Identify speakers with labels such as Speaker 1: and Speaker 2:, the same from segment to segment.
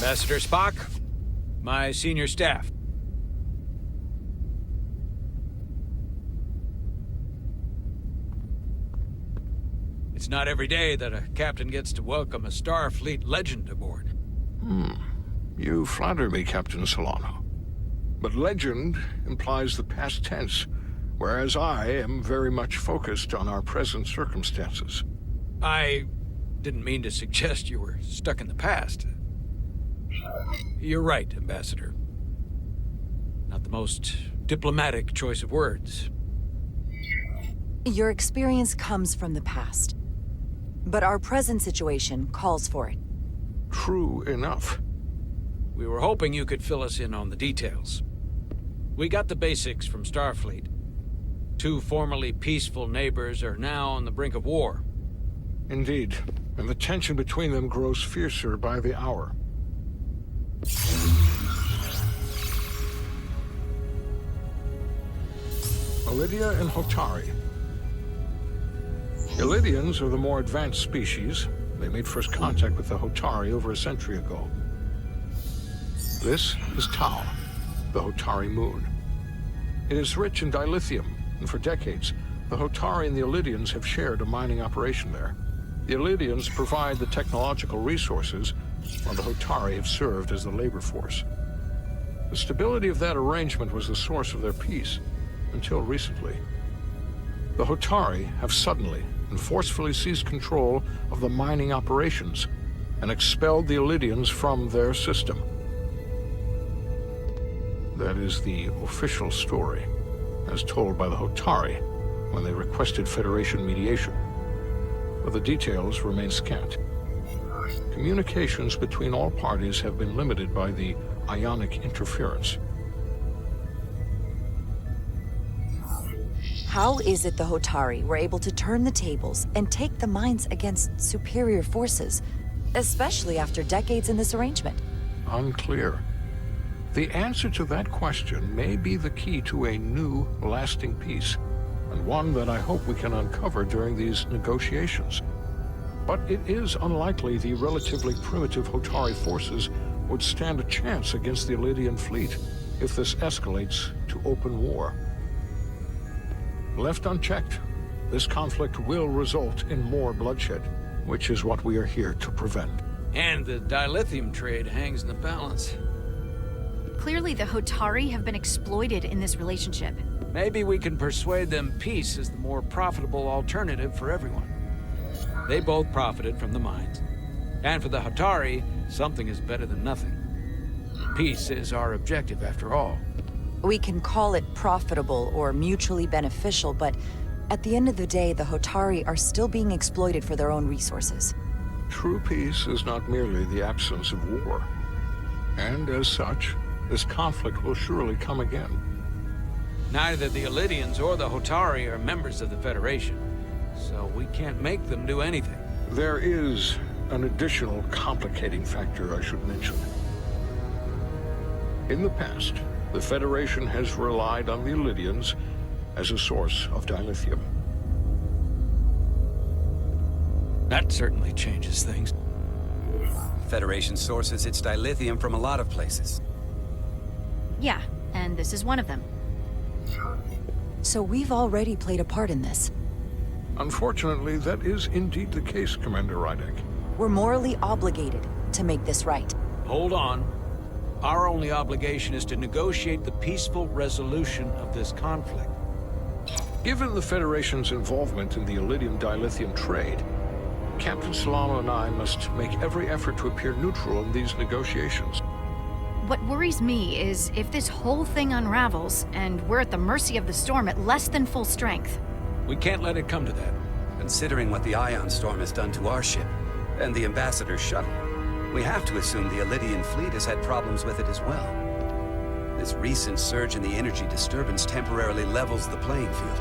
Speaker 1: Ambassador Spock, my senior staff. It's not every day that a captain gets to welcome a Starfleet legend aboard.
Speaker 2: You flatter me, Captain Solano. But legend implies the past tense, whereas I am very much focused on our present circumstances.
Speaker 1: I didn't mean to suggest you were stuck in the past. You're right, Ambassador. Not the most diplomatic choice of words.
Speaker 3: Your experience comes from the past. But our present situation calls for it.
Speaker 2: True enough.
Speaker 1: We were hoping you could fill us in on the details. We got the basics from Starfleet. Two formerly peaceful neighbors are now on the brink of war.
Speaker 2: Indeed, and the tension between them grows fiercer by the hour. Ilidia and Hotari. Ilidians are the more advanced species. They made first contact with the Hotari over a century ago. This is Tau, the Hotari moon. It is rich in dilithium, and for decades, the Hotari and the Ilidians have shared a mining operation there. The Ilidians provide the technological resources, while the Hotari have served as the labor force. The stability of that arrangement was the source of their peace, until recently. The Hotari have suddenly and forcefully seized control of the mining operations and expelled the Ilidians from their system. That is the official story, as told by the Hotari when they requested Federation mediation. But the details remain scant. Communications between all parties have been limited by the ionic interference.
Speaker 3: How is it the Hotari were able to turn the tables and take the mines against superior forces, especially after decades in this arrangement?
Speaker 2: Unclear. The answer to that question may be the key to a new, lasting peace, and one that I hope we can uncover during these negotiations. But it is unlikely the relatively primitive Hotari forces would stand a chance against the Ilidian fleet if this escalates to open war. Left unchecked, this conflict will result in more bloodshed, which is what we are here to prevent.
Speaker 1: And the dilithium trade hangs in the balance.
Speaker 4: Clearly, the Hotari have been exploited in this relationship.
Speaker 1: Maybe we can persuade them peace is the more profitable alternative for everyone. They both profited from the mines. And for the Hotari, something is better than nothing. Peace is our objective, after all.
Speaker 3: We can call it profitable or mutually beneficial, but at the end of the day, the Hotari are still being exploited for their own resources.
Speaker 2: True peace is not merely the absence of war. And as such, this conflict will surely come again.
Speaker 1: Neither the Ilidians or the Hotari are members of the Federation, so we can't make them do anything.
Speaker 2: There is an additional complicating factor I should mention. In the past, the Federation has relied on the Ilidians as a source of dilithium.
Speaker 1: That certainly changes things.
Speaker 5: Federation sources its dilithium from a lot of places.
Speaker 4: Yeah, and this is one of them.
Speaker 3: So we've already played a part in this.
Speaker 2: Unfortunately, that is indeed the case, Commander Rydek.
Speaker 3: We're morally obligated to make this right.
Speaker 1: Hold on. Our only obligation is to negotiate the peaceful resolution of this conflict.
Speaker 2: Given the Federation's involvement in the Ilidium dilithium trade, Captain Solano and I must make every effort to appear neutral in these negotiations.
Speaker 4: What worries me is if this whole thing unravels, and we're at the mercy of the storm at less than full strength.
Speaker 1: We can't let it come to that.
Speaker 5: Considering what the ion storm has done to our ship, and the Ambassador's shuttle, we have to assume the Ilidian fleet has had problems with it as well. This recent surge in the energy disturbance temporarily levels the playing field.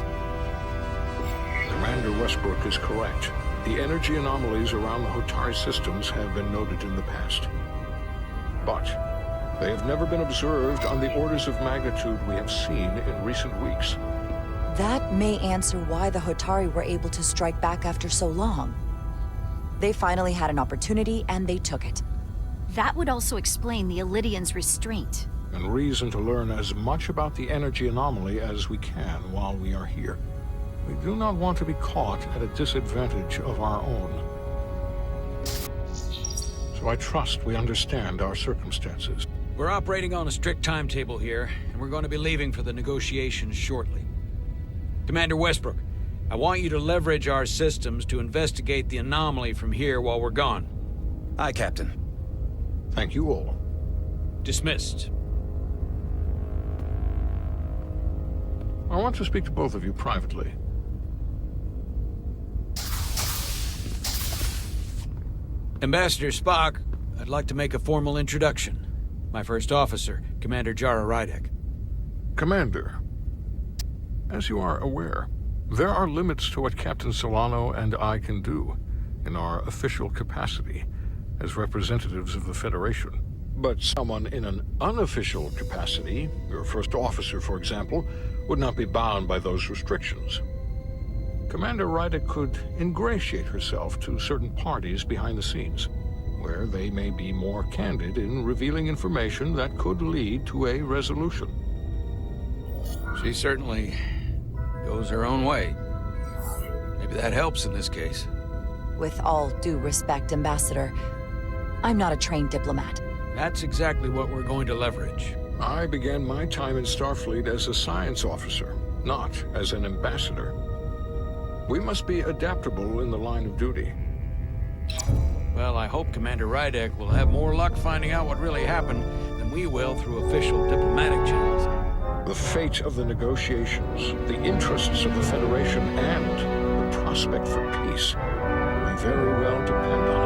Speaker 2: Commander Westbrook is correct. The energy anomalies around the Hotari systems have been noted in the past. But they have never been observed on the orders of magnitude we have seen in recent weeks.
Speaker 3: That may answer why the Hotari were able to strike back after so long. They finally had an opportunity, and they took it.
Speaker 4: That would also explain the Elydians' restraint.
Speaker 2: And reason to learn as much about the energy anomaly as we can while we are here. We do not want to be caught at a disadvantage of our own. So I trust we understand our circumstances.
Speaker 1: We're operating on a strict timetable here, and we're going to be leaving for the negotiations shortly. Commander Westbrook, I want you to leverage our systems to investigate the anomaly from here while we're gone.
Speaker 5: Aye, Captain.
Speaker 2: Thank you all.
Speaker 1: Dismissed.
Speaker 2: I want to speak to both of you privately.
Speaker 1: Ambassador Spock, I'd like to make a formal introduction. My first officer, Commander Jara Rydek.
Speaker 2: Commander, as you are aware, there are limits to what Captain Solano and I can do in our official capacity as representatives of the Federation. But someone in an unofficial capacity, your first officer, for example, would not be bound by those restrictions. Commander Rydek could ingratiate herself to certain parties behind the scenes, where they may be more candid in revealing information that could lead to a resolution.
Speaker 1: She certainly goes her own way. Maybe that helps in this case.
Speaker 3: With all due respect, Ambassador, I'm not a trained diplomat.
Speaker 1: That's exactly what we're going to leverage.
Speaker 2: I began my time in Starfleet as a science officer, not as an ambassador. We must be adaptable in the line of duty.
Speaker 1: Well, I hope Commander Rydek will have more luck finding out what really happened than we will through official diplomatic channels.
Speaker 2: The fate of the negotiations, the interests of the Federation, and the prospect for peace may very well depend on